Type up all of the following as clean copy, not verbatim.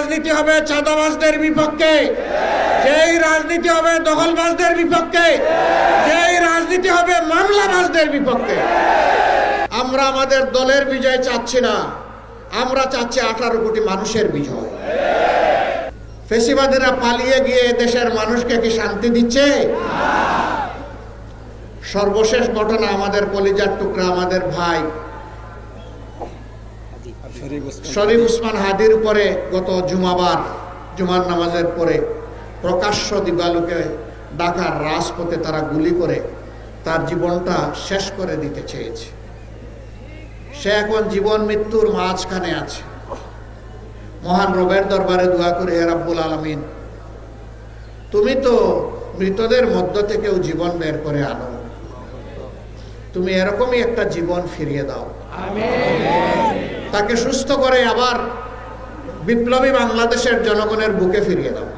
রাজনীতি হবে চাঁদাবাজদের বিপক্ষে, যেই রাজনীতি হবে দখলবাজদের বিপক্ষে, যেই রাজনীতি হবে মামলাবাজদের বিপক্ষে। আমরা আমাদের দলের বিজয় চাচ্ছি না, আমরা চাচ্ছি 18 কোটি মানুষের বিজয়। ফেসিবাদীরা পালিয়ে গিয়ে দেশের মানুষকে কি শান্তি দিচ্ছে? সর্বশেষ ঘটনা, আমাদের কলিজার টুকরা আমাদের ভাই শরীফ উসমান হাদির উপরে গত জুমার নামাজের পরে প্রকাশ্য দিবালোকে ঢাকার রাজপথে তারা গুলি করে তার জীবনটা শেষ করে দিতে চেয়েছে। সে এখন জীবন মৃত্যুর মাঝখানে আছে। মহান রবের দরবারে দোয়া করে, হে রাব্বুল আলামিন, তুমি তো মৃতদের মধ্য থেকেও জীবন বের করে আনো, তুমি এরকমই একটা জীবন ফিরিয়ে দাও, তাকে সুস্থ করে আবার বিপ্লবী বাংলাদেশের জনগণের বুকে ফিরিয়ে দাও।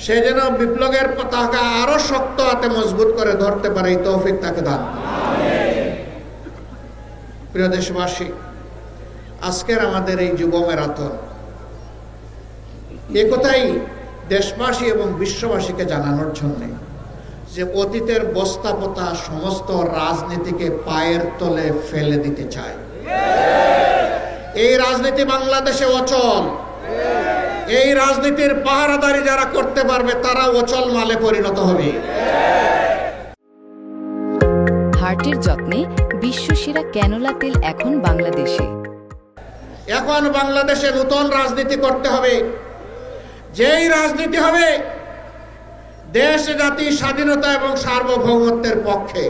সে যেন বিপ্লবের পতাকা আরো শক্ত হাতে মজবুত করে ধরতে পারে, এই তৌফিক তাকে দান। প্রিয় দেশবাসী, আজকের আমাদের এই যুব ম্যারাথন, এ কথাই দেশবাসী এবং বিশ্ববাসীকে জানানোর জন্য যে অতীতের বস্তাপতা সমস্ত রাজনীতিকে পায়ের তলে ফেলে দিতে চায়। এই রাজনীতি বাংলাদেশে অচল। এই রাজনীতির পাহারাদারি যারা করতে পারবে তারা অচল মালে পরিণত হবে। হার্টের যত্নে বিশ্বসেরা ক্যানোলা তেল এখন বাংলাদেশে। এখন বাংলাদেশে নতুন রাজনীতি করতে হবে, যেই রাজনীতি হবে দেশ জাতি স্বাধীনতা এবং সার্বভৌমত্বের পক্ষে,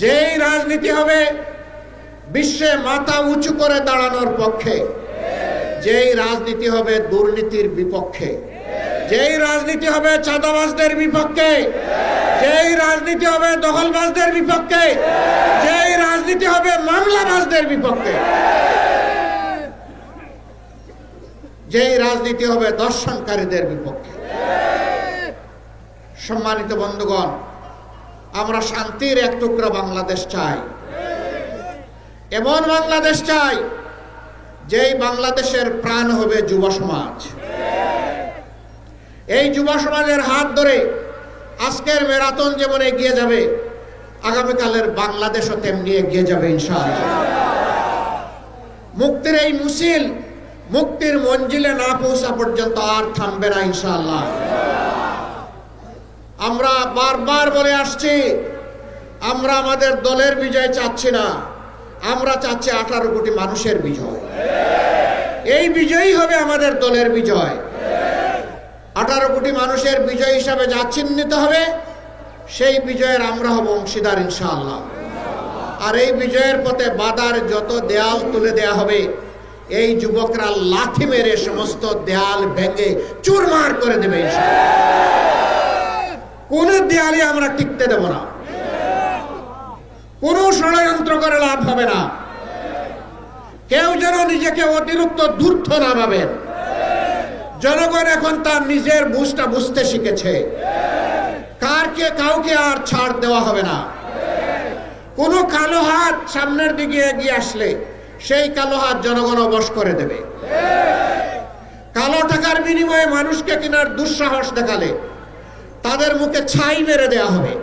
যেই রাজনীতি হবে বিশ্বে মাথা উঁচু করে দাঁড়ানোর পক্ষে, যেই রাজনীতি হবে দুর্নীতির বিপক্ষে, যেই রাজনীতি হবে চাঁদাবাজদের বিপক্ষে, যেই রাজনীতি হবে দখলবাজদের বিপক্ষে, যেই রাজনীতি হবে মামলাবাজদের বিপক্ষে, যেই রাজনীতি হবে দর্শনকারীদের বিপক্ষে। সম্মানিত বন্ধুগণ, আমরা শান্তির এক টুকরা বাংলাদেশ চাই, এমন বাংলাদেশ চাই যেই বাংলাদেশের প্রাণ হবে যুব সমাজ। এই যুব সমাজের হাত ধরে আজকের ম্যারাথন যেমন এগিয়ে যাবে, আগামীকালের বাংলাদেশও তেমনি এগিয়ে যাবে ইনশাআল্লাহ। মুক্তির এই মিছিল মুক্তির মঞ্জিলে না পৌঁছা পর্যন্ত আর থামবে না ইনশাআল্লাহ। আমরা বারবার বলে আসছি, আমরা আমাদের দলের বিজয় চাচ্ছি না, আমরা চাচ্ছি 18 কোটি মানুষের বিজয়। এই বিজয়ই হবে আমাদের দলের বিজয়। 18 কোটি মানুষের বিজয় হিসাবে যা চিহ্নিত হবে, সেই বিজয়ের আমরা হব অংশীদার ইনশাআল্লাহ। আর এই বিজয়ের পথে বাধার যত দেয়াল তুলে দেয়া হবে, এই যুবকরা লাথি মেরে সমস্ত দেয়াল ভেঙে চুরমার করে দেবে ইনশাআল্লাহ। কোন দেয়ালে আমরা টিকতে দেব না, কোন ষড়যন্ত্র করে লাভ হবে না। কেউ যেন নিজেকে অতিরিক্ত ধূর্ত না ভাবেন। জনগণ এখন তার নিজের বুঝটা বুঝতে শিখেছে, কাউকে আর ছাড় দেওয়া হবে না। কোন কালো হাত সামনের দিকে এগিয়ে আসলে সেই কালো হাত জনগণ অবশ করে দেবে। কালো টাকার বিনিময়ে মানুষকে কেনার দুঃসাহস দেখালে তাদের মুখে ছাই মেরে দেওয়া হবে।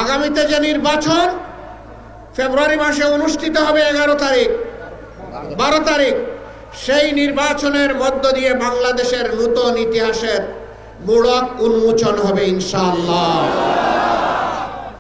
আগামীতে যে নির্বাচন ফেব্রুয়ারি মাসে অনুষ্ঠিত হবে 11 তারিখ 12 তারিখ, সেই নির্বাচনের মধ্য দিয়ে বাংলাদেশের নতুন ইতিহাসের মোড়ক উন্মোচন হবে ইনশাআল্লাহ।